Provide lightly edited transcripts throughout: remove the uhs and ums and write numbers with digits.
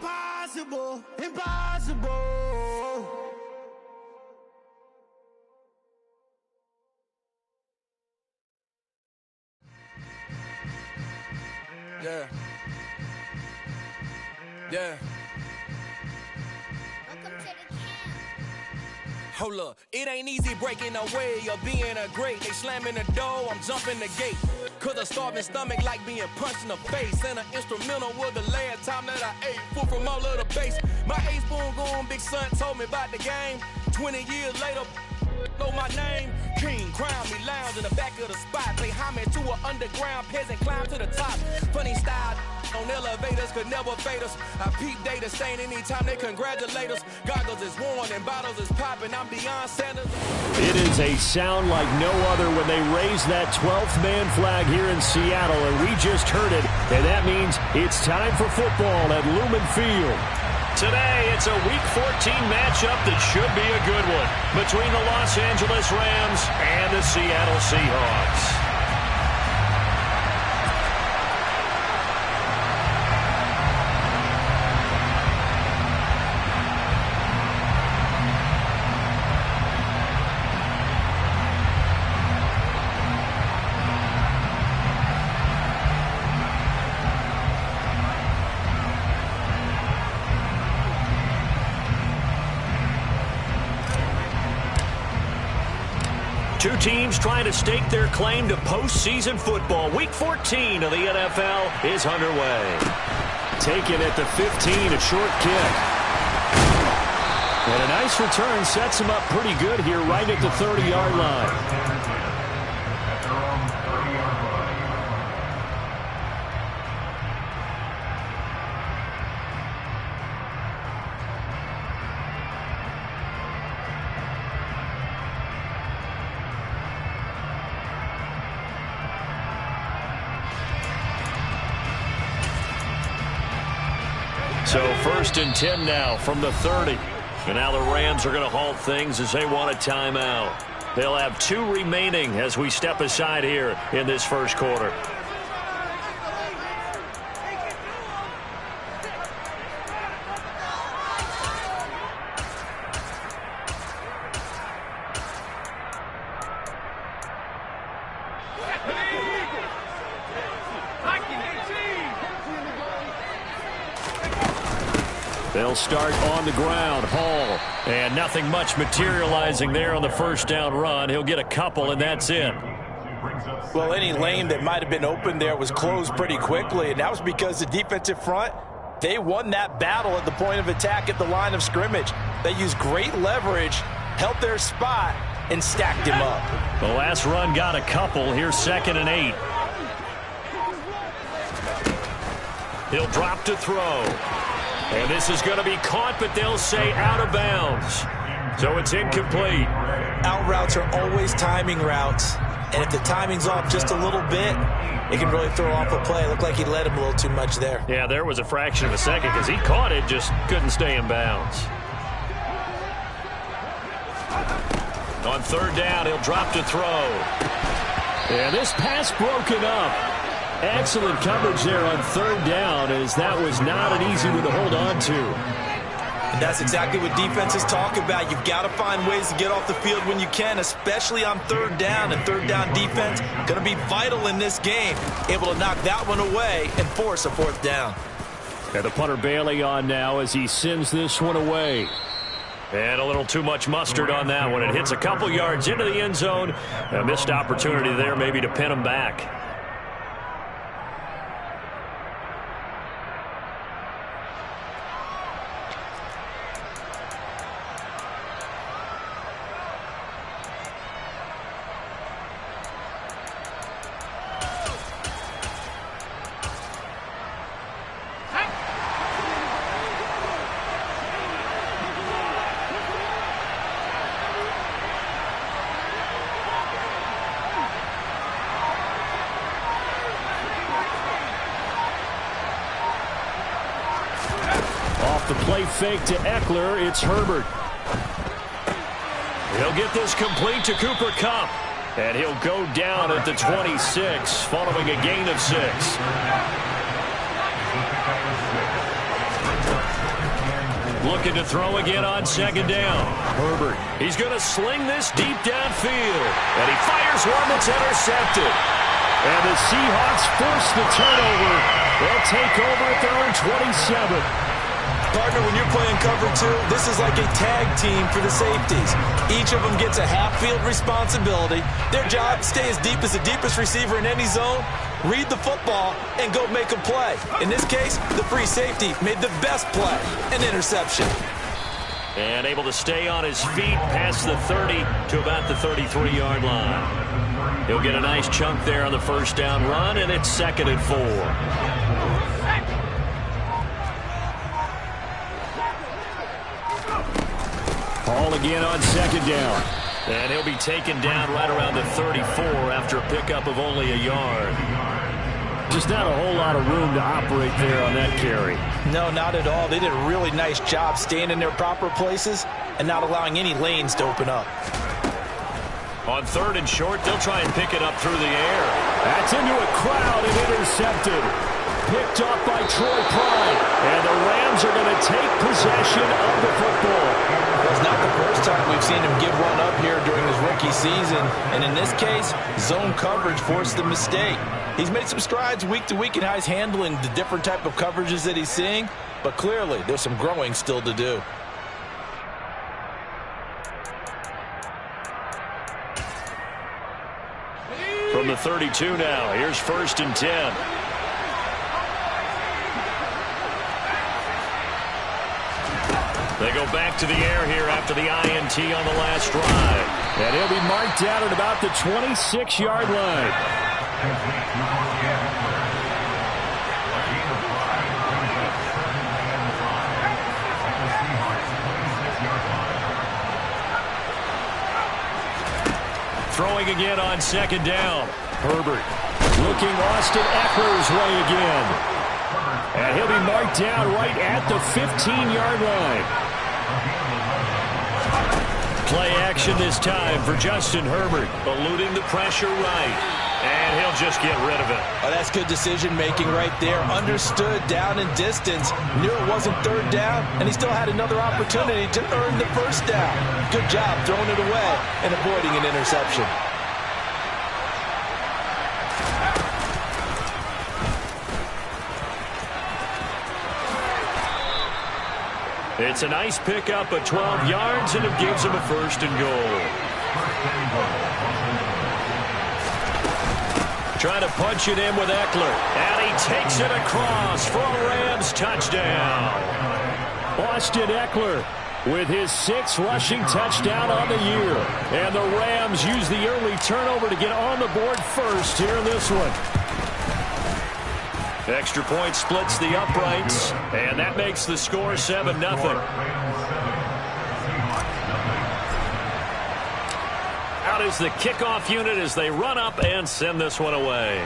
Impossible, impossible. Yeah. Yeah. Welcome to the camp. Hold up, it ain't easy breaking away or being a great. They slamming the door, I'm jumping the gate. Cause a starving stomach like being punched in the face. And an instrumental was the last time that I ate. Food from all of the base. My ace spoon going, big son told me about the game. 20 years later, know my name. King, crown me, lounge in the back of the spot. Pay homage to an underground peasant, climb to the top. Funny style on elevators could never fade us. I peep data stain anytime they congratulate us. Goggles is worn and bottles is popping. I'm beyond Sanders. It is a sound like no other when they raise that 12th man flag here in Seattle, and we just heard it, and that means it's time for football at Lumen Field. Today, it's a Week 14 matchup that should be a good one between the Los Angeles Rams and the Seattle Seahawks. Two teams trying to stake their claim to postseason football. Week 14 of the NFL is underway. Taken at the 15, a short kick. And a nice return sets him up pretty good here right at the 30-yard line. So 1st and 10 now from the 30. And now the Rams are going to halt things as they want a timeout. They'll have 2 remaining as we step aside here in this first quarter. They'll start on the ground. Hall. And nothing much materializing there on the first down run. He'll get a couple, and that's it. Well, any lane that might have been open there was closed pretty quickly, and that was because the defensive front, they won that battle at the point of attack at the line of scrimmage. They used great leverage, held their spot, and stacked him up. The last run got a couple. Here's 2nd and 8. He'll drop to throw. And this is going to be caught, but they'll say out of bounds. So it's incomplete. Out routes are always timing routes. And if the timing's off just a little bit, it can really throw off a play. It looked like he led him a little too much there. Yeah, there was a fraction of a second because he caught it, just couldn't stay in bounds. On 3rd down, he'll drop to throw. And this pass broken up. Excellent coverage there on 3rd down, as that was not an easy one to hold on to. And that's exactly what defenses talk about. You've got to find ways to get off the field when you can, especially on 3rd down. And 3rd down defense going to be vital in this game. Able to knock that one away and force a 4th down. And the punter Bailey on now as he sends this one away. And a little too much mustard on that one. It hits a couple yards into the end zone. A missed opportunity there maybe to pin him back. The play fake to Eckler. It's Herbert. He'll get this complete to Cooper Kupp. And he'll go down at the 26 following a gain of 6. Looking to throw again on second down. Herbert, he's going to sling this deep downfield. And he fires one that's intercepted. And the Seahawks force the turnover. They'll take over at their own 27. Partner, when you're playing cover two, this is like a tag team for the safeties. Each of them gets a half-field responsibility. Their job, stay as deep as the deepest receiver in any zone, read the football, and go make a play. In this case, the free safety made the best play, an interception. And able to stay on his feet past the 30 to about the 33-yard line. He'll get a nice chunk there on the first down run, and it's 2nd and 4. Ball again on second down. And he'll be taken down right around the 34 after a pickup of only a yard. Just not a whole lot of room to operate there on that carry. No, not at all. They did a really nice job staying in their proper places and not allowing any lanes to open up. On 3rd and short, they'll try and pick it up through the air. That's into a crowd and intercepted. Picked off by Troy Pride. And the Rams are going to take possession of the football. It's not the first time we've seen him give run up here during his rookie season. And in this case, zone coverage forced the mistake. He's made some strides week to week in how he's handling the different type of coverages that he's seeing. But clearly, there's some growing still to do. From the 32 now, here's 1st and 10. They go back to the air here after the INT on the last drive. And he'll be marked out at about the 26-yard line. Throwing again on second down. Herbert looking Austin Eckler's way again. And he'll be marked down right at the 15-yard line. Play action this time for Justin Herbert, eluding the pressure right. And he'll just get rid of it. Oh, that's good decision-making right there. Understood down and distance. Knew it wasn't 3rd down, and he still had another opportunity to earn the 1st down. Good job throwing it away and avoiding an interception. It's a nice pickup of 12 yards, and it gives him a 1st and goal. Trying to punch it in with Eckler. And he takes it across for a Rams touchdown. Austin Eckler with his 6th rushing touchdown on the year. And the Rams use the early turnover to get on the board first here in this one. Extra point splits the uprights, and that makes the score 7-0. Out is the kickoff unit as they run up and send this one away.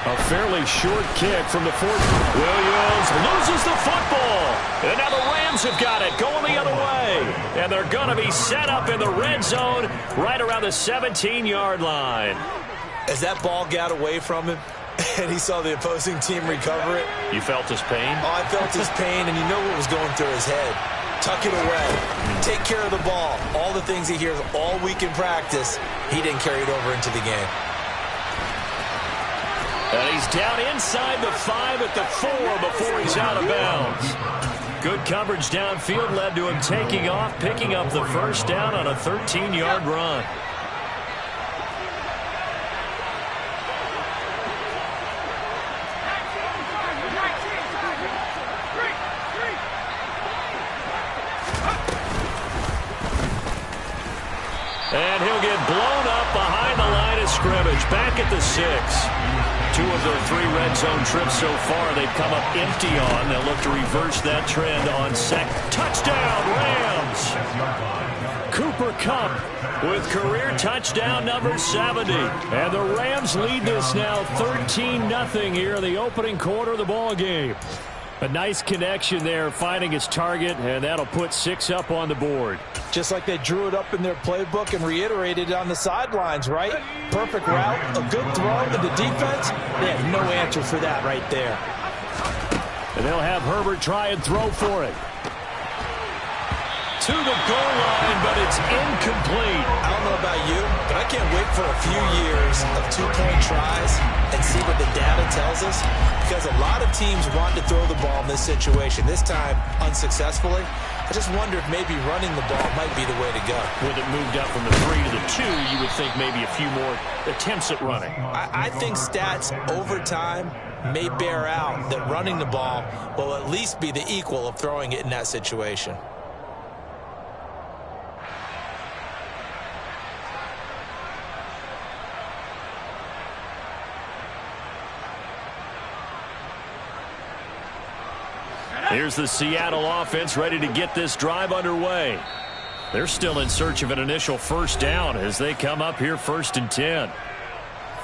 A fairly short kick from the 40. Williams loses the football. And now the Rams have got it going the other way. And they're going to be set up in the red zone right around the 17-yard line. As that ball got away from him and he saw the opposing team recover it. You felt his pain? Oh, I felt his pain, and you know what was going through his head. Tuck it away. Take care of the ball. All the things he hears all week in practice, he didn't carry it over into the game. And he's down inside the 5 at the 4 before he's out of bounds. Good coverage downfield led to him taking off, picking up the 1st down on a 13-yard run. And he'll get blown up behind the line of scrimmage. Back at the 6. 2 of their 3 red zone trips so far they've come up empty on. They'll look to reverse that trend on second. Touchdown, Rams! Cooper Kupp with career touchdown number 70. And the Rams lead this now 13-0 here in the opening quarter of the ball game. A nice connection there, finding his target, and that'll put 6 up on the board. Just like they drew it up in their playbook and reiterated it on the sidelines, right? Perfect route, a good throw, and the defense, they have no answer for that right there. And they'll have Herbert try and throw for it. To the goal line, but it's incomplete. I don't know about you, but I can't wait for a few years of two-point tries and see what the data tells us, because a lot of teams want to throw the ball in this situation, this time unsuccessfully. I just wonder if maybe running the ball might be the way to go. With it moved up from the 3 to the 2, you would think maybe a few more attempts at running. I think stats over time may bear out that running the ball will at least be the equal of throwing it in that situation. Here's the Seattle offense ready to get this drive underway. They're still in search of an initial first down as they come up here 1st and 10.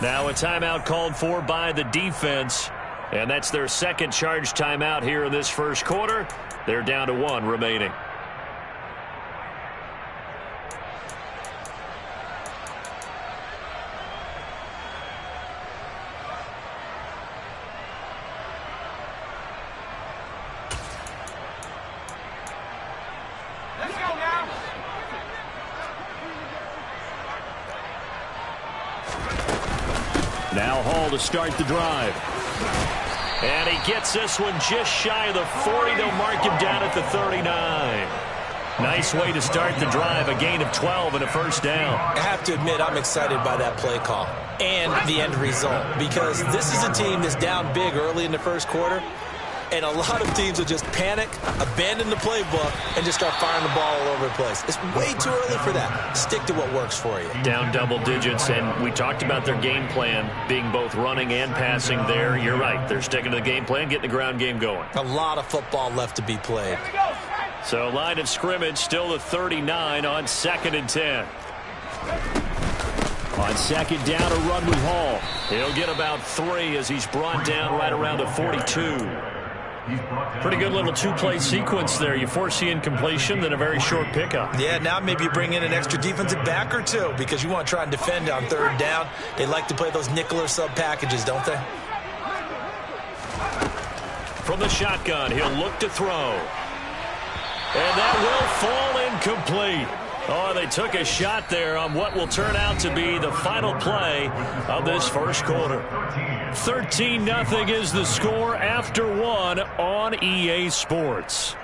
Now a timeout called for by the defense, and that's their second charge timeout here in this first quarter. They're down to 1 remaining. Now Hall to start the drive. And he gets this one just shy of the 40. They'll mark him down at the 39. Nice way to start the drive, a gain of 12 and a first down. I have to admit, I'm excited by that play call and the end result, because this is a team that's down big early in the first quarter, and a lot of teams will just panic, abandon the playbook, and just start firing the ball all over the place. It's way too early for that. Stick to what works for you. Down double digits, and we talked about their game plan being both running and passing there. You're right. They're sticking to the game plan, getting the ground game going. A lot of football left to be played. So line of scrimmage still the 39 on 2nd and 10. On second down, a run with Hall. He'll get about 3 as he's brought down right around the 42. Pretty good little two-play sequence there. You force the incompletion, then a very short pickup. Yeah, now maybe you bring in an extra defensive back or two, because you want to try and defend on 3rd down. They like to play those nickel or sub packages, don't they? From the shotgun, he'll look to throw. And that will fall incomplete. Oh, they took a shot there on what will turn out to be the final play of this first quarter. 13-0 is the score after 1 on EA Sports.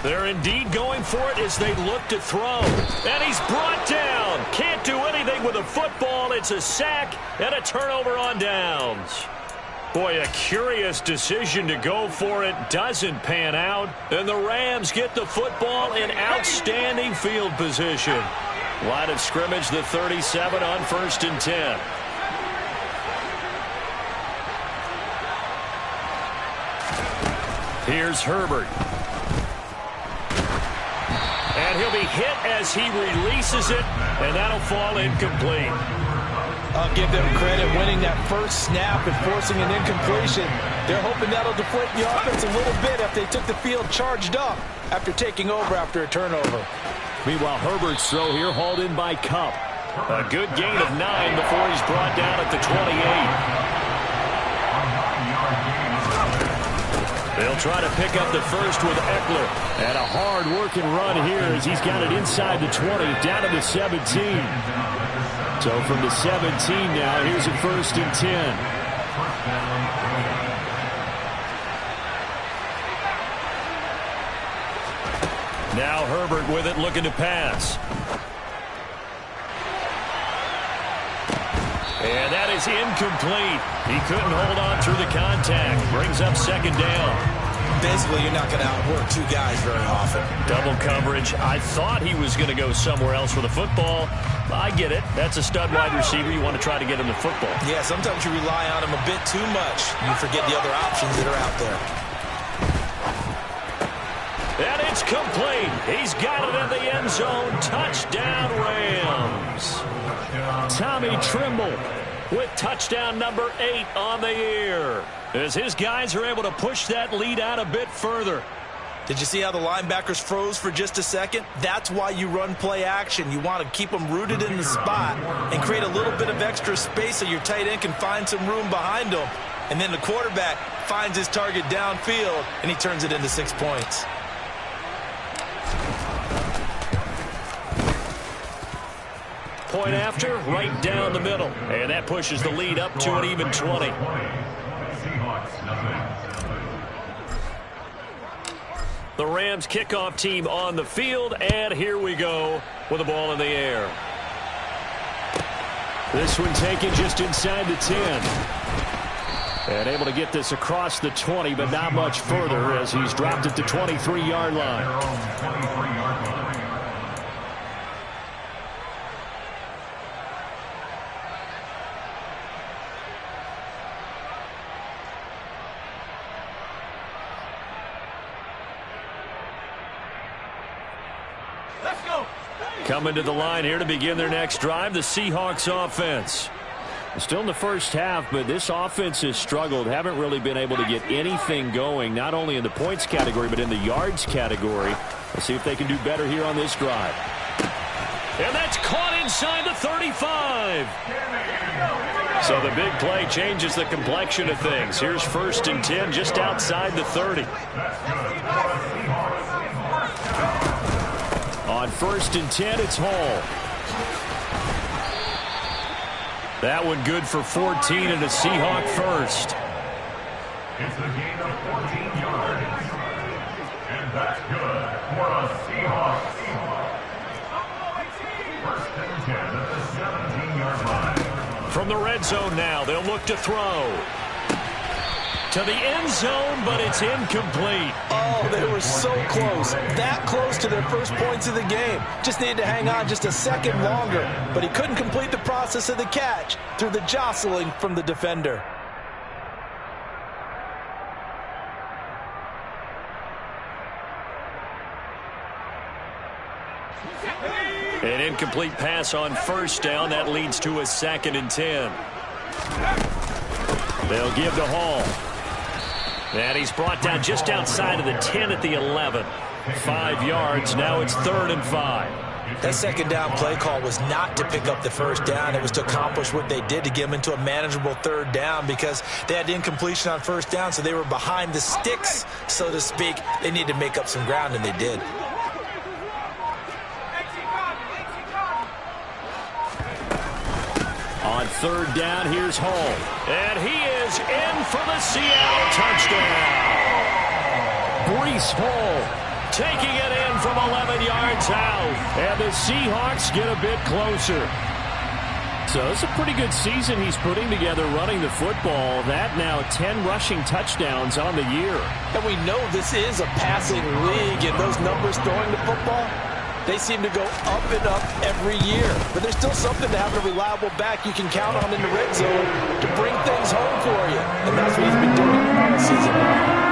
They're indeed going for it as they look to throw. And he's brought down. Can't do anything with a football. It's a sack and a turnover on downs. Boy, a curious decision to go for it. Doesn't pan out. And the Rams get the football in outstanding field position. Line of scrimmage, the 37 on 1st and 10. Here's Herbert. And he'll be hit as he releases it, and that'll fall incomplete. I'll give them credit winning that first snap and forcing an incompletion. They're hoping that'll deflate the offense a little bit if they took the field charged up after taking over after a turnover. Meanwhile, Herbert's throw here hauled in by Kupp. A good gain of 9 before he's brought down at the 28. They'll try to pick up the first with Eckler. And a hard-working run here as he's got it inside the 20, down to the 17. So from the 17 now, here's a 1st and 10. Now Herbert with it, looking to pass. And that is incomplete. He couldn't hold on through the contact. Brings up 2nd down. Basically, you're not going to outwork 2 guys very often. Double coverage. I thought he was going to go somewhere else with the football. I get it. That's a stud wide receiver. You want to try to get him the football. Yeah, sometimes you rely on him a bit too much. You forget the other options that are out there. And it's complete. He's got it in the end zone. Touchdown, Rams. Tommy Trimble with touchdown number 8 on the year, as his guys are able to push that lead out a bit further. Did you see how the linebackers froze for just a second? That's why you run play action. You want to keep them rooted in the spot and create a little bit of extra space so your tight end can find some room behind them. And then the quarterback finds his target downfield, and he turns it into 6 points. Point after, right down the middle. And that pushes the lead up to an even 20. The Rams kickoff team on the field, and here we go with the ball in the air. This one taken just inside the 10. And able to get this across the 20, but not much further as he's dropped at the 23-yard line. Coming to the line here to begin their next drive, the Seahawks offense. Still in the first half, but this offense has struggled. Haven't really been able to get anything going, not only in the points category, but in the yards category. Let's see if they can do better here on this drive. And that's caught inside the 35. So the big play changes the complexion of things. Here's 1st and 10 just outside the 30. On 1st and 10, it's Hall. That one good for 14 and a Seahawk first. It's a gain of 14 yards. And that's good for a Seahawk. 1st and 10 at the 17-yard line. From the red zone now, they'll look to throw. To the end zone, but it's incomplete. Oh, they were so close. That close to their first points of the game. Just needed to hang on just a second longer. But he couldn't complete the process of the catch through the jostling from the defender. An incomplete pass on 1st down. That leads to a 2nd and 10. They'll give to Hall. And he's brought down just outside of the 10 at the 11. 5 yards. Now it's 3rd and 5. That 2nd down play call was not to pick up the 1st down. It was to accomplish what they did to get them into a manageable 3rd down because they had incompletion on 1st down, so they were behind the sticks, so to speak. They needed to make up some ground, and they did. On 3rd down, here's Hall. And he is in for the Seattle touchdown. Breece Hall taking it in from 11 yards out. And the Seahawks get a bit closer. So it's a pretty good season he's putting together running the football. That now 10 rushing touchdowns on the year. And we know this is a passing league, and those numbers throwing the football, they seem to go up and up every year. But there's still something to having a reliable back you can count on in the red zone to bring things home for you. And that's what he's been doing all season long.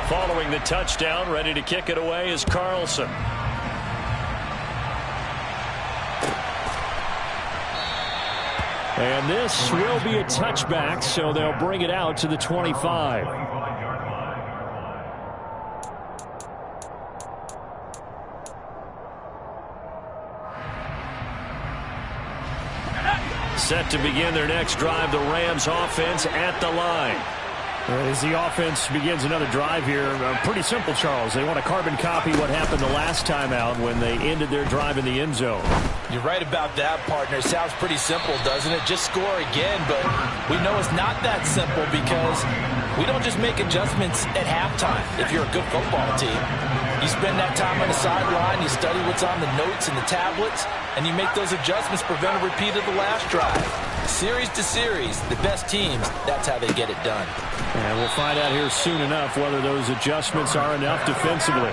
Following the touchdown, ready to kick it away is Carlson. And this will be a touchback, so they'll bring it out to the 25. Set to begin their next drive, the Rams offense at the line. As the offense begins another drive here, pretty simple, Charles. They want to carbon copy what happened the last time out when they ended their drive in the end zone. You're right about that, partner. Sounds pretty simple, doesn't it? Just score again, but we know it's not that simple because we don't just make adjustments at halftime if you're a good football team. You spend that time on the sideline, you study what's on the notes and the tablets, and you make those adjustments, prevent a repeat of the last drive. Series to series, the best teams, that's how they get it done. And we'll find out here soon enough whether those adjustments are enough defensively.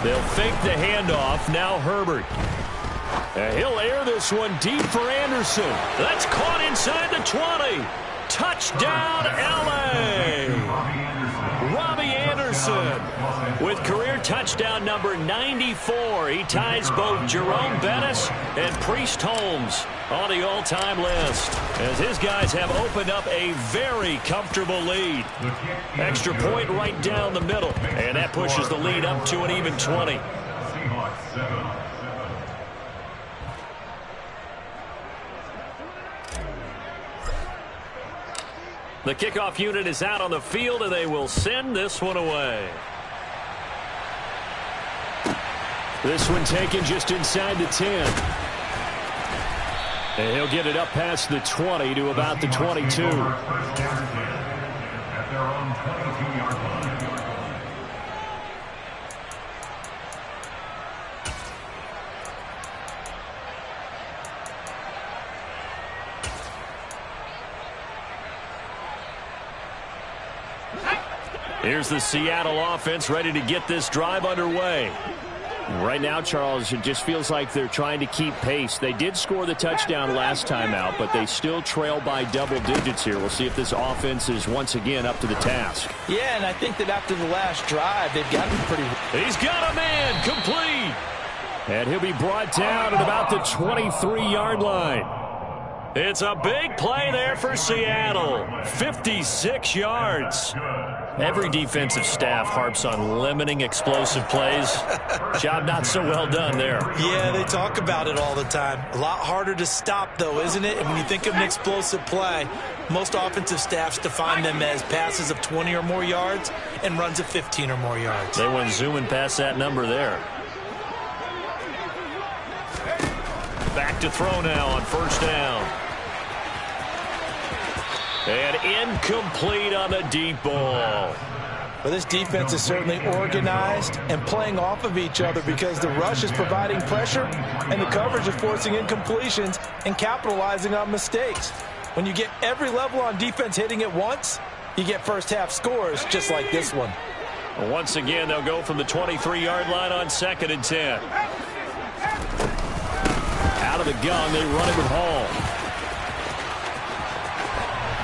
They'll fake the handoff. Now Herbert. He'll air this one deep for Anderson. That's caught inside the 20. Touchdown, L.A. Robbie Anderson with career touchdown number 94. He ties both Jerome Bettis and Priest Holmes on the all-time list, as his guys have opened up a very comfortable lead. Extra point right down the middle, and that pushes the lead up to an even 20. The kickoff unit is out on the field, and they will send this one away. This one taken just inside the 10. And he'll get it up past the 20 to about the 22. At their own 22-yard line. Here's the Seattle offense ready to get this drive underway. Right now, Charles, it just feels like they're trying to keep pace. They did score the touchdown last time out, but they still trail by double digits here. We'll see if this offense is once again up to the task. Yeah, and I think that after the last drive, they've gotten pretty... He's got a man complete. And he'll be brought down at about the 23-yard line. It's a big play there for Seattle. 56 yards. Every defensive staff harps on limiting explosive plays. Job not so well done there. Yeah, they talk about it all the time. A lot harder to stop, though, isn't it? And when you think of an explosive play, most offensive staffs define them as passes of 20 or more yards and runs of 15 or more yards. They went zooming past that number there. Back to throw now on first down. And incomplete on the deep ball. Well, this defense is certainly organized and playing off of each other because the rush is providing pressure and the coverage is forcing incompletions and capitalizing on mistakes. When you get every level on defense hitting at once, you get first half scores just like this one. Well, once again, they'll go from the 23-yard line on 2nd and 10. Out of the gun, they run it with Hall.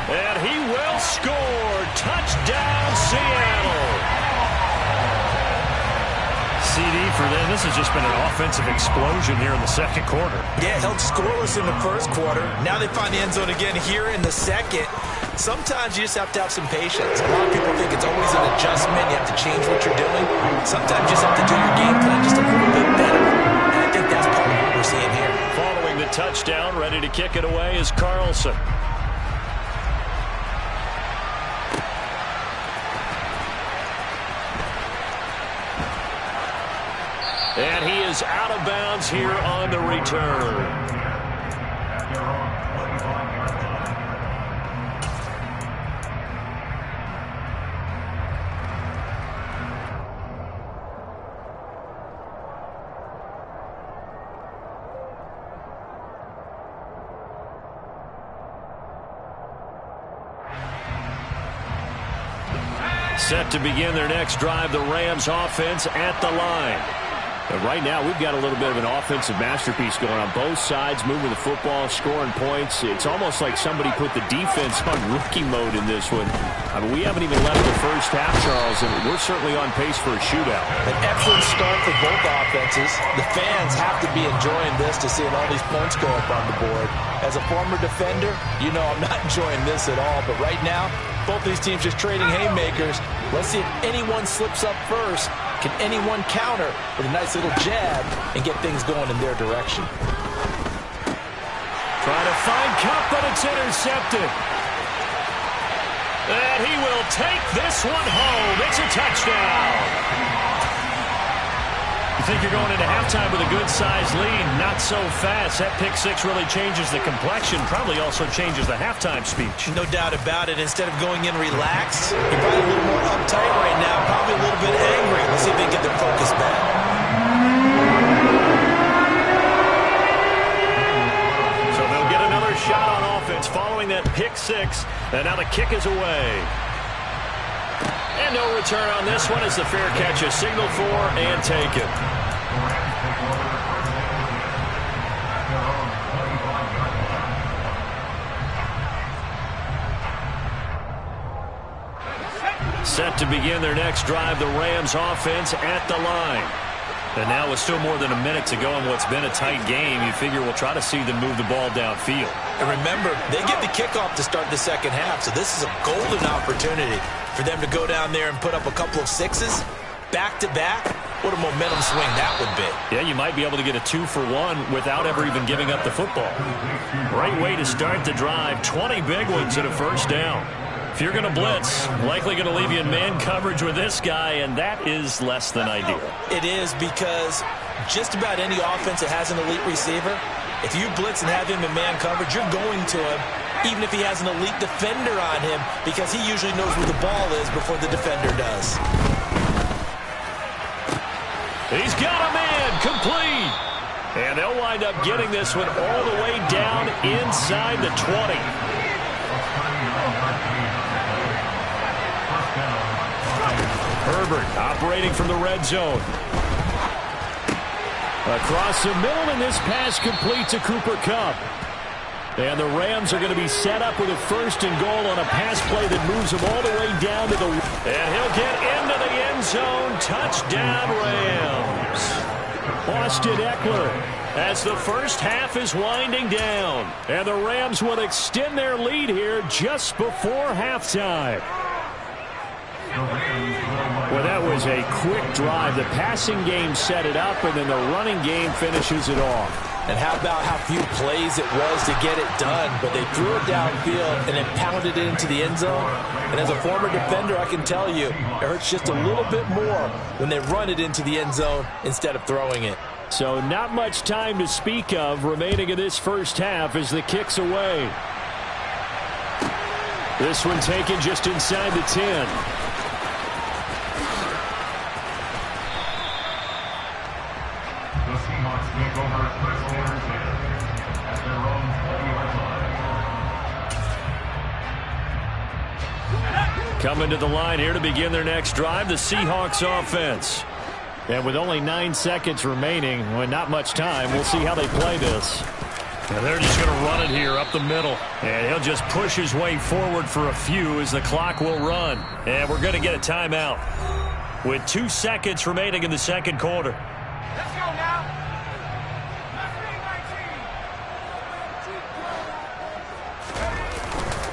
And he will score. Touchdown, Seattle. CD for them. This has just been an offensive explosion here in the second quarter. Yeah, held scoreless in the first quarter. Now they find the end zone again here in the second. Sometimes you just have to have some patience. A lot of people think it's always an adjustment. You have to change what you're doing. Sometimes you just have to do your game plan just a little bit better. And I think that's part of what we're seeing here. Following the touchdown, ready to kick it away is Carlson. And he is out of bounds here on the return. Set to begin their next drive, the Rams offense at the line. But right now, we've got a little bit of an offensive masterpiece going on both sides, moving the football, scoring points. It's almost like somebody put the defense on rookie mode in this one. I mean, we haven't even left the first half, Charles, and we're certainly on pace for a shootout. An excellent start for both offenses. The fans have to be enjoying this to seeing all these points go up on the board. As a former defender, you know I'm not enjoying this at all. But right now, both these teams just trading haymakers. Let's see if anyone slips up first. Can anyone counter with a nice little jab and get things going in their direction? Trying to find Cup, but it's intercepted. And he will take this one home. It's a touchdown. You think you're going into halftime with a good-sized lead. Not so fast. That pick six really changes the complexion. Probably also changes the halftime speech. No doubt about it. Instead of going in relaxed, you're probably a little more uptight right now. Probably a little bit angry. Let's see if they can get their focus back. So they'll get another shot on offense following that pick six. And now the kick is away. And no return. return on this one as the fair catch is signaled for and taken. Set to begin their next drive, the Rams offense at the line. And now with still more than a minute to go in what's been a tight game, you figure we'll try to see them move the ball downfield. And remember, they get the kickoff to start the second half, so this is a golden opportunity for them to go down there and put up a couple of sixes back-to-back. What a momentum swing that would be. Yeah, you might be able to get a 2-for-1 without ever even giving up the football. Great way to start the drive. 20 big ones and a first down. If you're going to blitz, likely going to leave you in man coverage with this guy, and that is less than ideal. It is, because just about any offense that has an elite receiver, if you blitz and have him in man coverage, you're going to him, even if he has an elite defender on him, because he usually knows where the ball is before the defender does. He's got a man, complete. And they'll wind up getting this one all the way down inside the 20. Herbert operating from the red zone. Across the middle, and this pass complete to Cooper Kupp. And the Rams are going to be set up with a first and goal on a pass play that moves them all the way down to the... And he'll get into the end zone. Touchdown, Rams. Austin Eckler as the first half is winding down. And the Rams will extend their lead here just before halftime. Well, that was a quick drive. The passing game set it up, and then the running game finishes it off. And how about how few plays it was to get it done, but they threw it downfield and then pounded it into the end zone. And as a former defender, I can tell you, it hurts just a little bit more when they run it into the end zone instead of throwing it. So not much time to speak of remaining in this first half as the kick's away. This one taken just inside the 10. Coming to the line here to begin their next drive, the Seahawks offense. And with only 9 seconds remaining, well, not much time, we'll see how they play this. And they're just going to run it here up the middle. And he'll just push his way forward for a few as the clock will run. And we're going to get a timeout with 2 seconds remaining in the second quarter. Let's go now.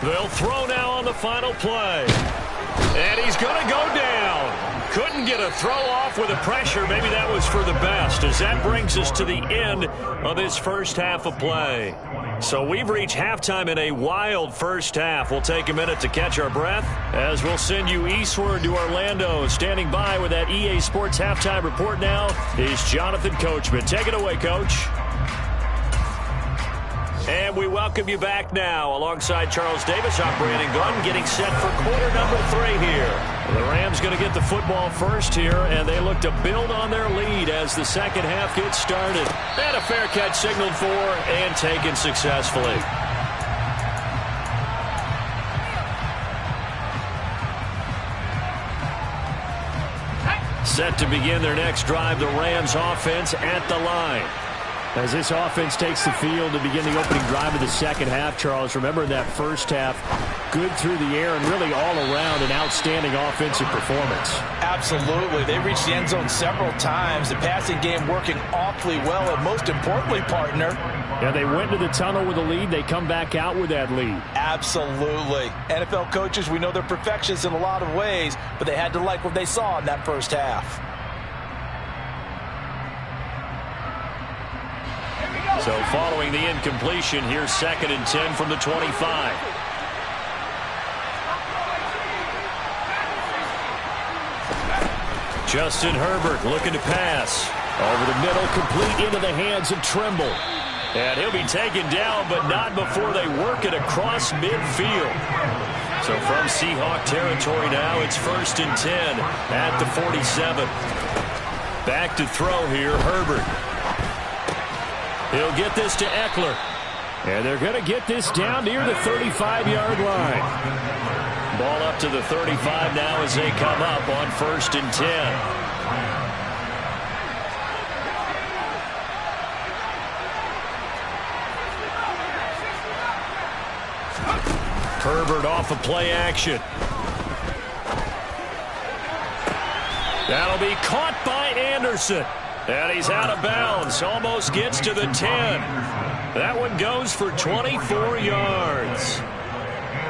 They'll throw now on the final play. And he's going to go down. Couldn't get a throw off with the pressure. Maybe that was for the best, as that brings us to the end of this first half of play. So we've reached halftime in a wild first half. We'll take a minute to catch our breath as we'll send you eastward to Orlando. Standing by with that EA Sports halftime report now is Jonathan Coachman. Take it away, Coach. And we welcome you back now alongside Charles Davis. I'm Brandon Glenn getting set for quarter number 3 here. The Rams going to get the football first here, and they look to build on their lead as the second half gets started. And a fair catch signaled for and taken successfully. Set to begin their next drive, the Rams offense at the line. As this offense takes the field to begin the opening drive of the second half, Charles, remember in that first half, good through the air and really all around an outstanding offensive performance. Absolutely. They reached the end zone several times. The passing game working awfully well, and most importantly, partner. Yeah, they went to the tunnel with a lead. They come back out with that lead. Absolutely. NFL coaches, we know they're perfectionists in a lot of ways, but they had to like what they saw in that first half. So following the incompletion, here's 2nd and 10 from the 25. Justin Herbert looking to pass. Over the middle, complete into the hands of Trimble. And he'll be taken down, but not before they work it across midfield. So from Seahawk territory now, it's 1st and 10 at the 47. Back to throw here, Herbert. He'll get this to Eckler. And they're going to get this down near the 35-yard line. Ball up to the 35 now as they come up on 1st and 10. Herbert off of play action. That'll be caught by Anderson. And he's out of bounds. Almost gets to the 10. That one goes for 24 yards.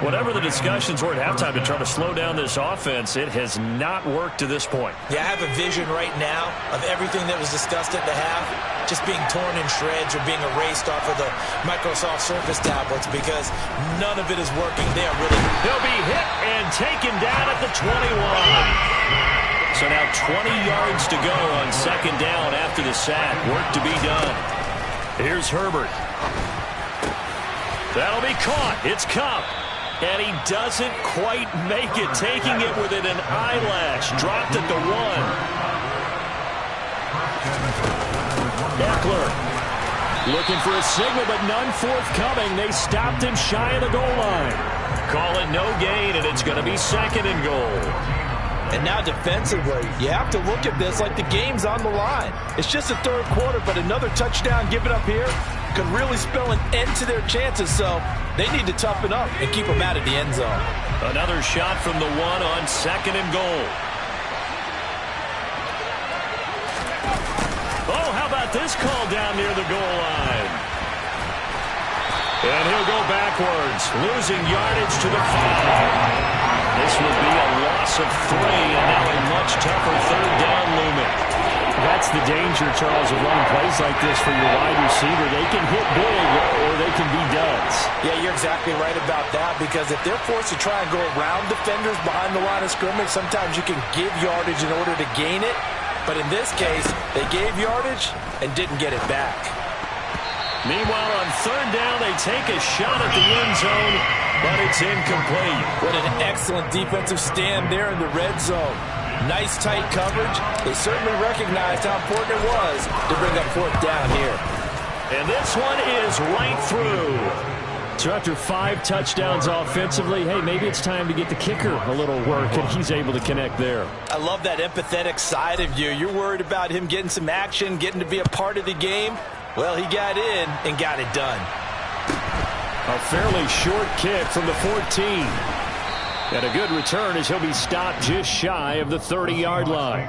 Whatever the discussions were at halftime to try to slow down this offense, it has not worked to this point. Yeah, I have a vision right now of everything that was discussed at the half just being torn in shreds or being erased off of the Microsoft Surface tablets because none of it is working. They are really... He'll be hit and taken down at the 21. So now 20 yards to go on 2nd down after the sack. Work to be done. Here's Herbert. That'll be caught. It's Kupp. And he doesn't quite make it, taking it within an eyelash. Dropped at the 1. Eckler looking for a signal, but none forthcoming. They stopped him shy of the goal line. Call it no gain, and it's going to be 2nd and goal. And now defensively, you have to look at this like the game's on the line. It's just the 3rd quarter, but another touchdown given up here could really spell an end to their chances, so they need to toughen up and keep them out of the end zone. Another shot from the 1 on 2nd and goal. Oh, how about this call down near the goal line? And he'll go backwards, losing yardage to the 5. This would be a loss of 3, and now a much tougher 3rd down looming. That's the danger, Charles, of running plays like this for your wide receiver. They can hit big or they can be duds. Yeah, you're exactly right about that because if they're forced to try and go around defenders behind the line of scrimmage, sometimes you can give yardage in order to gain it. But in this case, they gave yardage and didn't get it back. Meanwhile, on 3rd down, they take a shot at the end zone, but it's incomplete. What an excellent defensive stand there in the red zone. Nice tight coverage. They certainly recognized how important it was to bring up 4th down here. And this one is right through. So after 5 touchdowns offensively, hey, maybe it's time to get the kicker a little work, and he's able to connect there. I love that empathetic side of you. You're worried about him getting some action, getting to be a part of the game. Well, he got in and got it done. A fairly short kick from the 14. And a good return as he'll be stopped just shy of the 30-yard line.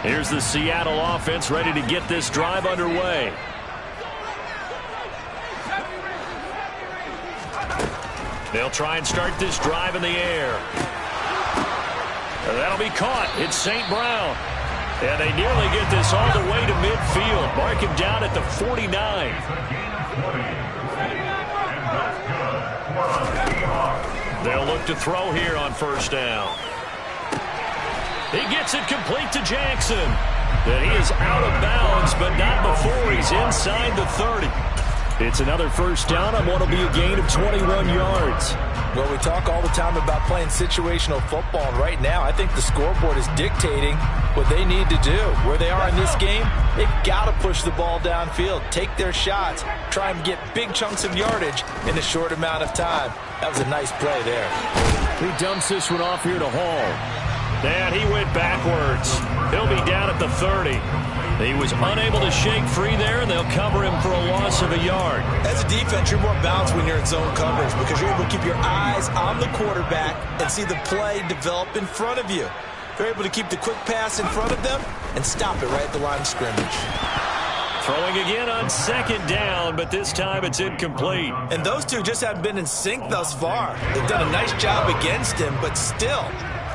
Here's the Seattle offense ready to get this drive underway. They'll try and start this drive in the air. That'll be caught. It's St. Brown. And they nearly get this all the way to midfield. Mark him down at the 49. They'll look to throw here on 1st down. He gets it complete to Jackson. Then he is out of bounds, but not before he's inside the 30. It's another 1st down on what will be a gain of 21 yards. Well, we talk all the time about playing situational football, and right now I think the scoreboard is dictating what they need to do. Where they are in this game, they've got to push the ball downfield, take their shots, try and get big chunks of yardage in a short amount of time. That was a nice play there. He dumps this one off here to Hall. And he went backwards. He'll be down at the 30. He was unable to shake free there, and they'll cover him for a loss of a yard. As a defense, you're more balanced when you're in zone coverage because you're able to keep your eyes on the quarterback and see the play develop in front of you. They're able to keep the quick pass in front of them and stop it right at the line of scrimmage. Throwing again on 2nd down, but this time it's incomplete. And those two just haven't been in sync thus far. They've done a nice job against him, but still,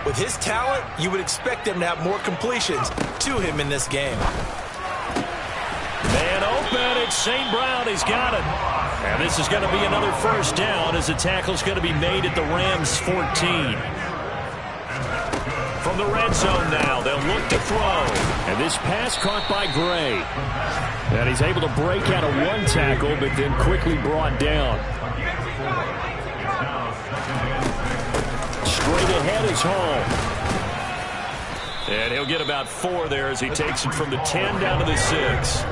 with his talent, you would expect them to have more completions to him in this game. Man open, it's St. Brown. He's got it. And this is going to be another 1st down as the tackle's going to be made at the Rams' 14. From the red zone now, they'll look to throw. And this pass caught by Gray. And he's able to break out of 1 tackle, but then quickly brought down. Straight ahead is Hall. And he'll get about 4 there as he takes it from the 10 down to the 6.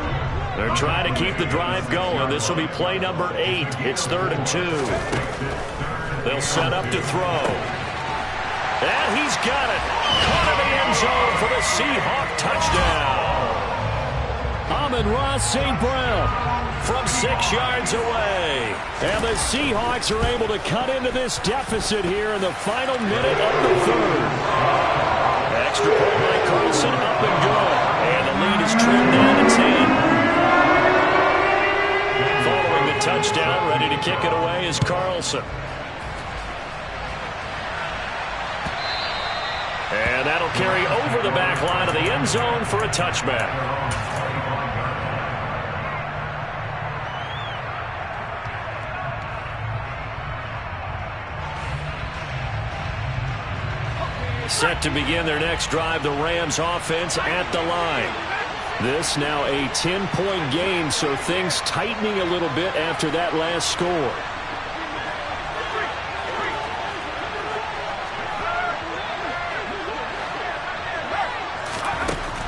They're trying to keep the drive going. This will be play number 8. It's 3rd and 2. They'll set up to throw. And he's got it. Caught in the end zone for the Seahawk touchdown. Amon-Ra St. Brown from 6 yards away. And the Seahawks are able to cut into this deficit here in the final minute of the 3rd. Extra point by Carlson, up and good. And the lead is trimmed down to 10. Following the touchdown, ready to kick it away is Carlson. And that'll carry over the back line of the end zone for a touchback. Set to begin their next drive, the Rams offense at the line. This now a 10-point gain, so things tightening a little bit after that last score.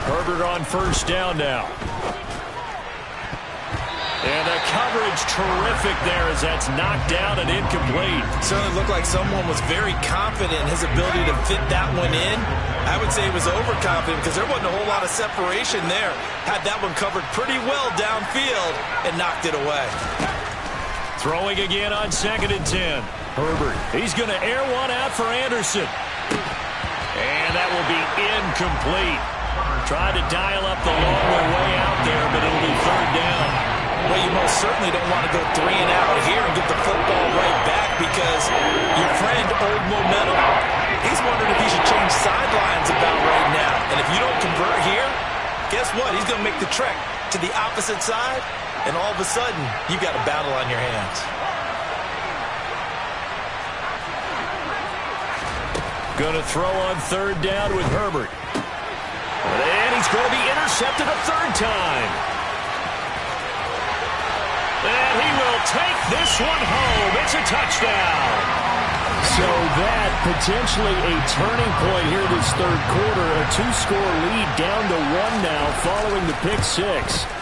Herbert on first down now. And the coverage terrific there as that's knocked down and incomplete. Certainly looked like someone was very confident in his ability to fit that one in. I would say he was overconfident because there wasn't a whole lot of separation there. Had that one covered pretty well downfield and knocked it away. Throwing again on 2nd and 10. Herbert, he's going to air one out for Anderson. And that will be incomplete. Tried to dial up the long way out there, but it'll be 3rd down. Well, you most certainly don't want to go 3 and out here and get the football right back because your friend, Old Momentum, he's wondering if he should change sidelines about right now. And if you don't convert here, guess what? He's going to make the trek to the opposite side, and all of a sudden, you've got a battle on your hands. Going to throw on 3rd down with Herbert. And he's going to be intercepted a 3rd time. And he will take this one home. It's a touchdown. So that potentially a turning point here this 3rd quarter. A 2-score lead down to 1 now following the pick 6.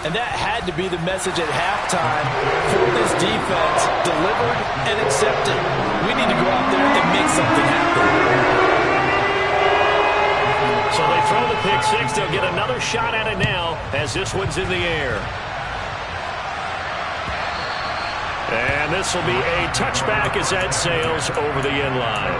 And that had to be the message at halftime for this defense. Delivered and accepted. We need to go out there and make something happen. So they throw the pick 6. They'll get another shot at it now as this one's in the air. And this will be a touchback as that sails over the end line.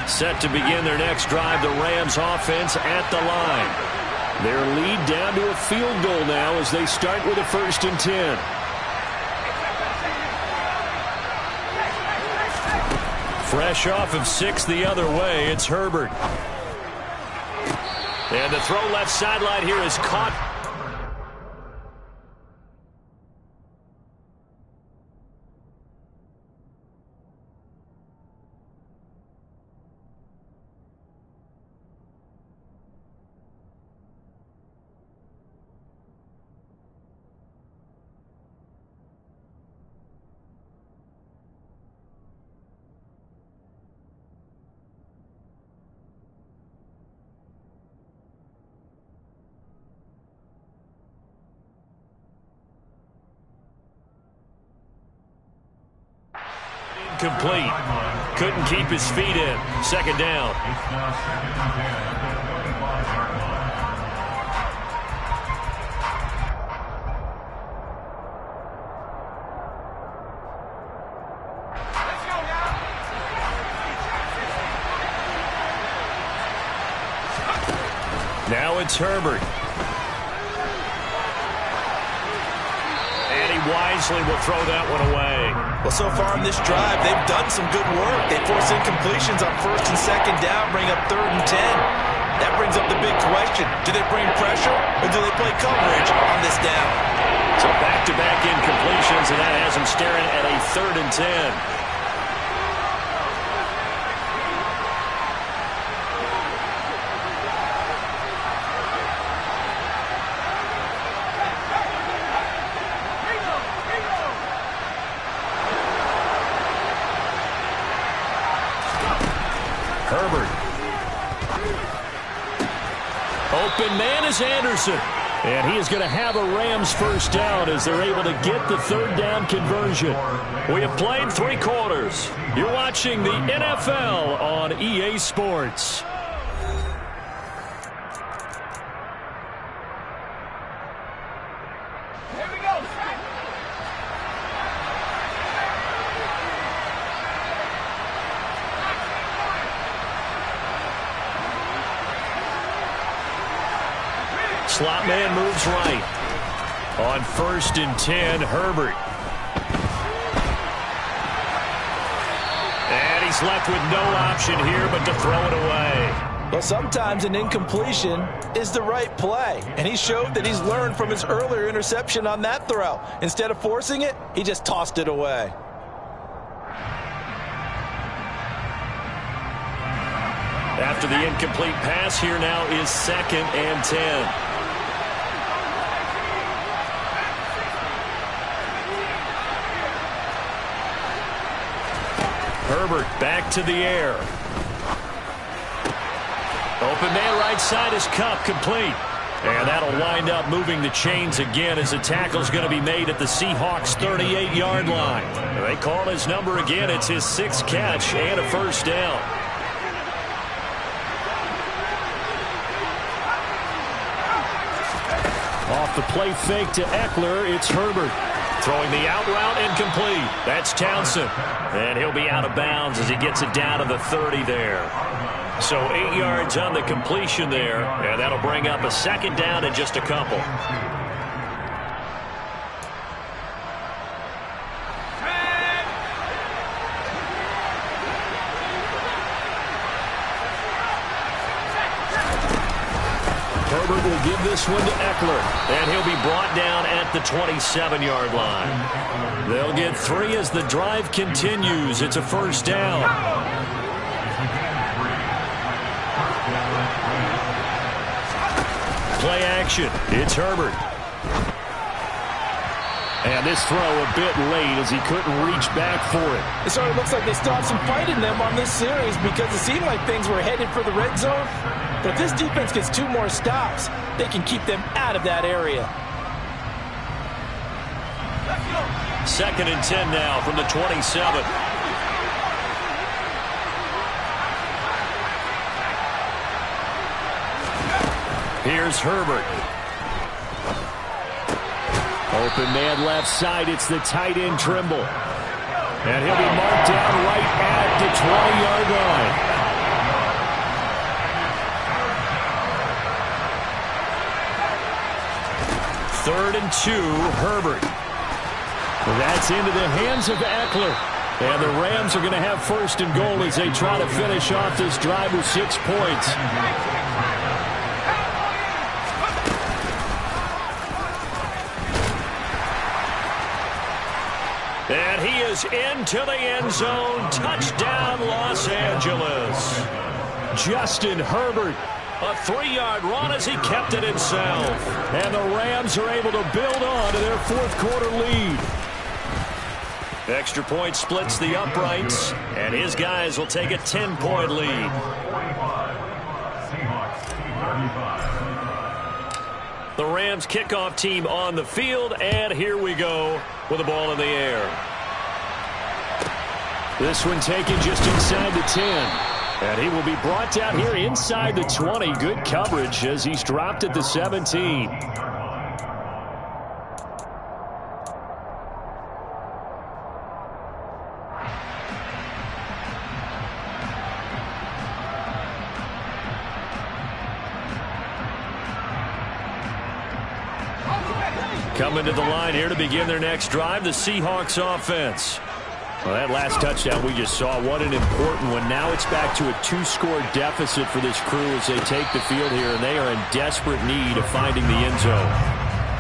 Set to begin their next drive, the Rams offense at the line. Their lead down to a field goal now as they start with a 1st and 10. Fresh off of 6 the other way, it's Herbert. And the throw left sideline here is caught. Complete. Couldn't keep his feet in. 2nd down. It's now 2nd and 10 at the 35-yard line. Now it's Herbert. And he wisely will throw that one away. Well, so far in this drive, they've done some good work. They force incompletions on 1st and 2nd down, bring up 3rd and 10. That brings up the big question. Do they bring pressure or do they play coverage on this down? So back-to-back incompletions, and that has them staring at a 3rd and 10. Herbert. Open man is Anderson. And he is going to have a Rams first down as they're able to get the third down conversion. We have played 3 quarters. You're watching the NFL on EA Sports. Here we go. Slot man moves right. On 1st and 10, Herbert. And he's left with no option here but to throw it away. Well, sometimes an incompletion is the right play, and he showed that he's learned from his earlier interception on that throw. Instead of forcing it, he just tossed it away. After the incomplete pass, here now is 2nd and 10. Herbert back to the air. Open man right side is Cup, complete. And that'll wind up moving the chains again as the tackle's going to be made at the Seahawks' 38-yard line. They call his number again. It's his 6th catch and a first down. Off the play fake to Eckler, it's Herbert. Throwing the out route incomplete. That's Townsend. And he'll be out of bounds as he gets it down to the 30 there. So 8 yards on the completion there. And that'll bring up a 2nd down and just a couple. Herbert will give this one to Eckler, and he'll be brought down at the 27-yard line. They'll get 3 as the drive continues. It's a first down. Play action. It's Herbert. And this throw a bit late as he couldn't reach back for it. It sort of looks like they still have some fight in them on this series because it seemed like things were headed for the red zone. But if this defense gets 2 more stops, they can keep them out of that area. 2nd and 10 now from the 27. Here's Herbert. Open man left side. It's the tight end Trimble. And he'll be marked down right at the 20-yard line. Third and 2, Herbert. That's into the hands of Eckler. And the Rams are going to have 1st and goal as they try to finish off this drive with 6 points. And he is into the end zone. Touchdown, Los Angeles. Justin Herbert. A 3-yard run as he kept it himself. And the Rams are able to build on to their 4th quarter lead. Extra point splits the uprights, and his guys will take a 10-point lead. The Rams kickoff team on the field, and here we go with the ball in the air. This one taken just inside the 10. And he will be brought down here inside the 20. Good coverage as he's dropped at the 17. Coming to the line here to begin their next drive, the Seahawks offense. Well, that last touchdown we just saw, what an important one. Now it's back to a 2-score deficit for this crew as they take the field here, and they are in desperate need of finding the end zone.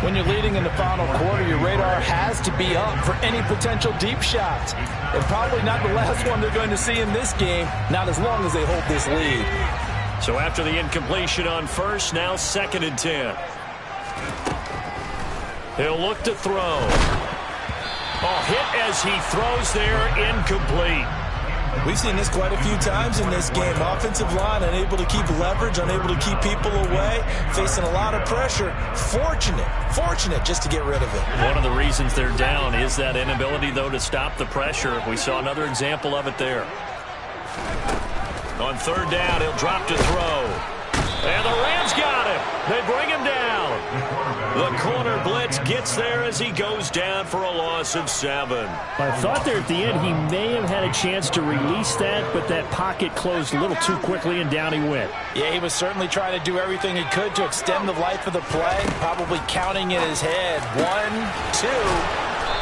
When you're leading in the final quarter, your radar has to be up for any potential deep shots. And probably not the last one they're going to see in this game, not as long as they hold this lead. So after the incompletion on 1st, now 2nd and 10. He'll look to throw. Oh, hit as he throws there, incomplete. We've seen this quite a few times in this game. Offensive line unable to keep leverage, unable to keep people away, facing a lot of pressure. Fortunate just to get rid of it. One of the reasons they're down is that inability, though, to stop the pressure. We saw another example of it there. On third down, he'll drop to throw. And the Rams got him. They bring him down. The corner blitz gets there as he goes down for a loss of 7. I thought there at the end he may have had a chance to release that, but that pocket closed a little too quickly, and down he went. Yeah, he was certainly trying to do everything he could to extend the life of the play, probably counting in his head 1, 2,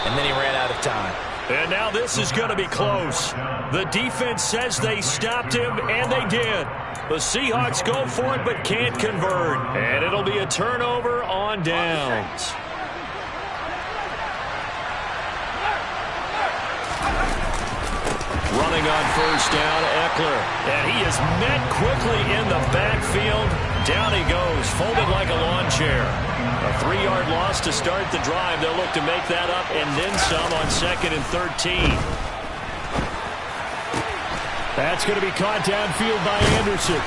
and then he ran out of time. And now this is going to be close. The defense says they stopped him, and they did. The Seahawks go for it but can't convert. And it'll be a turnover on downs. Running on first down, Eckler. And he is met quickly in the backfield. Down he goes, folded like a lawn chair. A 3-yard loss to start the drive. They'll look to make that up and then some on 2nd and 13. That's going to be caught downfield by Anderson.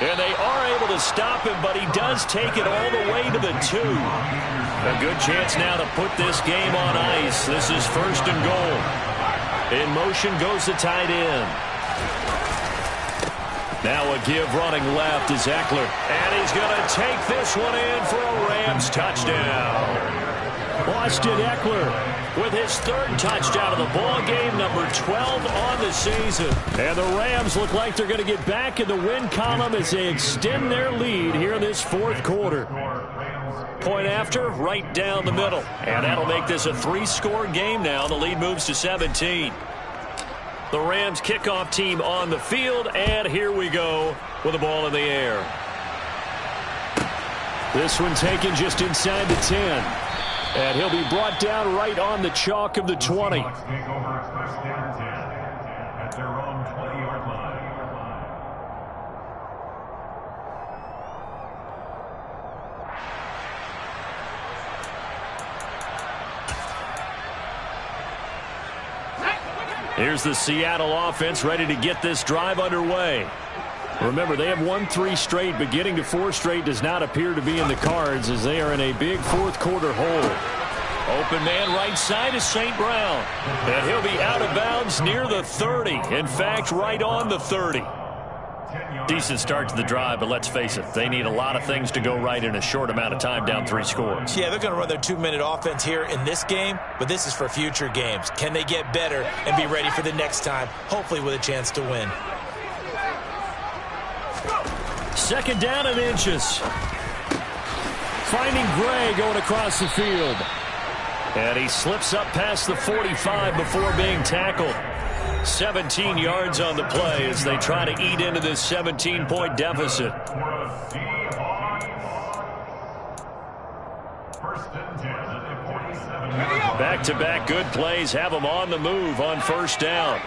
And they are able to stop him, but he does take it all the way to the 2. A good chance now to put this game on ice. This is 1st and goal. In motion goes the tight end. Now a give running left is Eckler. And he's going to take this one in for a Rams touchdown. Austin Eckler with his 3rd touchdown of the ball game, number 12 on the season. And the Rams look like they're going to get back in the win column as they extend their lead here in this 4th quarter. Point after, right down the middle. And that'll make this a 3-score game now. The lead moves to 17. The Rams kickoff team on the field, and here we go with the ball in the air. This one taken just inside the 10. And he'll be brought down right on the chalk of the 20. Here's the Seattle offense ready to get this drive underway. Remember, they have won 3 straight, but getting to 4 straight does not appear to be in the cards as they are in a big 4th quarter hole. Open man right side is St. Brown. And he'll be out of bounds near the 30. In fact, right on the 30. Decent start to the drive, but let's face it, they need a lot of things to go right in a short amount of time, down 3 scores. Yeah, they're going to run their 2-minute offense here in this game, but this is for future games. Can they get better and be ready for the next time, hopefully with a chance to win? 2nd down and inches. Finding Gray going across the field. And he slips up past the 45 before being tackled. 17 yards on the play as they try to eat into this 17-point deficit. Back-to-back good plays have them on the move on 1st down.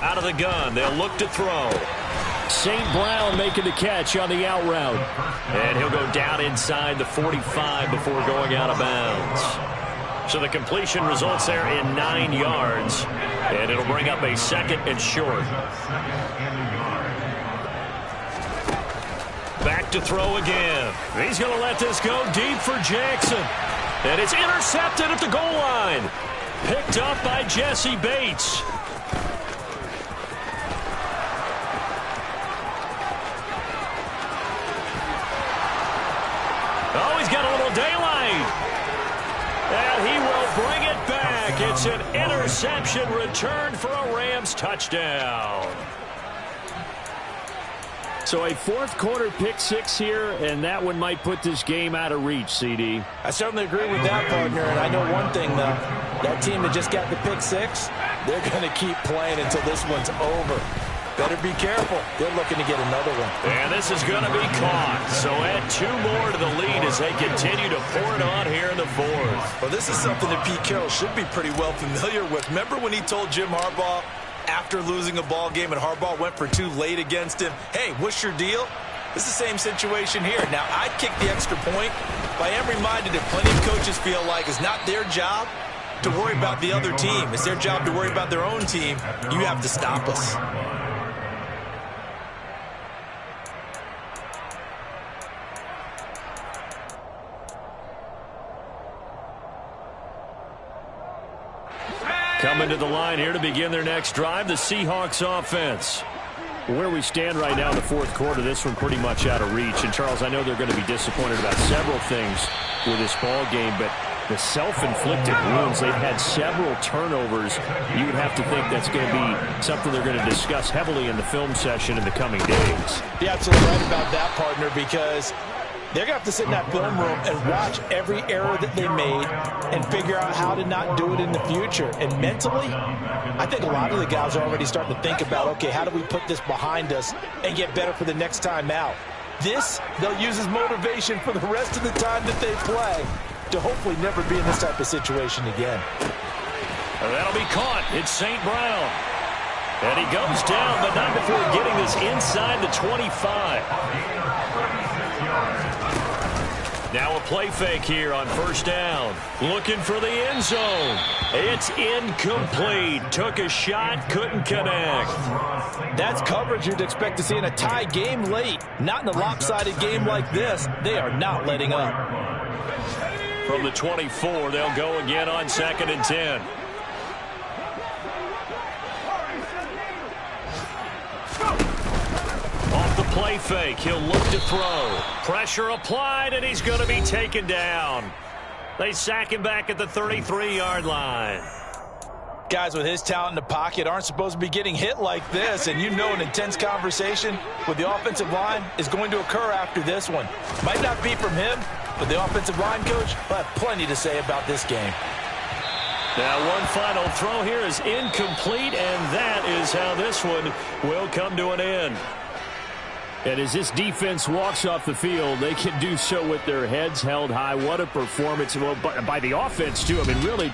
Out of the gun, they'll look to throw. St. Brown making the catch on the out route. And he'll go down inside the 45 before going out of bounds. So the completion results there in 9 yards. And it'll bring up a 2nd and short. Back to throw again. He's going to let this go deep for Jackson. And it's intercepted at the goal line. Picked up by Jesse Bates. Oh, he's got a little daylight. And he will bring it back. It's an interception return for a Rams touchdown. So a 4th quarter pick-6 here, and that one might put this game out of reach, CD. I certainly agree with that, partner. And I know one thing, though. That team that just got the pick-6, they're going to keep playing until this one's over. Better be careful. They're looking to get another one. And this is going to be caught. So add 2 more to the lead as they continue to pour it on here in the 4th. Well, this is something that Pete Carroll should be pretty well familiar with. Remember when he told Jim Harbaugh after losing a ball game and Harbaugh went for 2 late against him, hey, what's your deal? It's the same situation here. Now, I'd kick the extra point, but I am reminded that plenty of coaches feel like it's not their job to worry about the other team. It's their job to worry about their own team. You have to stop us. Coming to the line here to begin their next drive, the Seahawks offense. Where we stand right now in the fourth quarter, this one pretty much out of reach. And, Charles, I know they're going to be disappointed about several things with this ball game, but the self-inflicted wounds, they've had several turnovers. You would have to think that's going to be something they're going to discuss heavily in the film session in the coming days. You're absolutely right about that, partner, because they're going to have to sit in that film room and watch every error that they made and figure out how to not do it in the future. And mentally, I think a lot of the guys are already starting to think about, okay, how do we put this behind us and get better for the next time out? This, they'll use as motivation for the rest of the time that they play to hopefully never be in this type of situation again. And that'll be caught. It's St. Brown. And he goes down, but not before getting this inside the 25. Now a play fake here on first down. Looking for the end zone. It's incomplete. Took a shot, couldn't connect. That's coverage you'd expect to see in a tie game late. Not in a lopsided game like this. They are not letting up. From the 24, they'll go again on 2nd and 10. Off the play fake, he'll look to throw. Pressure applied, and he's going to be taken down. They sack him back at the 33-yard line. Guys with his talent in the pocket aren't supposed to be getting hit like this, and you know an intense conversation with the offensive line is going to occur after this one. Might not be from him, but the offensive line coach will have plenty to say about this game. Now one final throw here is incomplete, and that is how this one will come to an end. And as this defense walks off the field, they can do so with their heads held high. What a performance by the offense, too. I mean, really,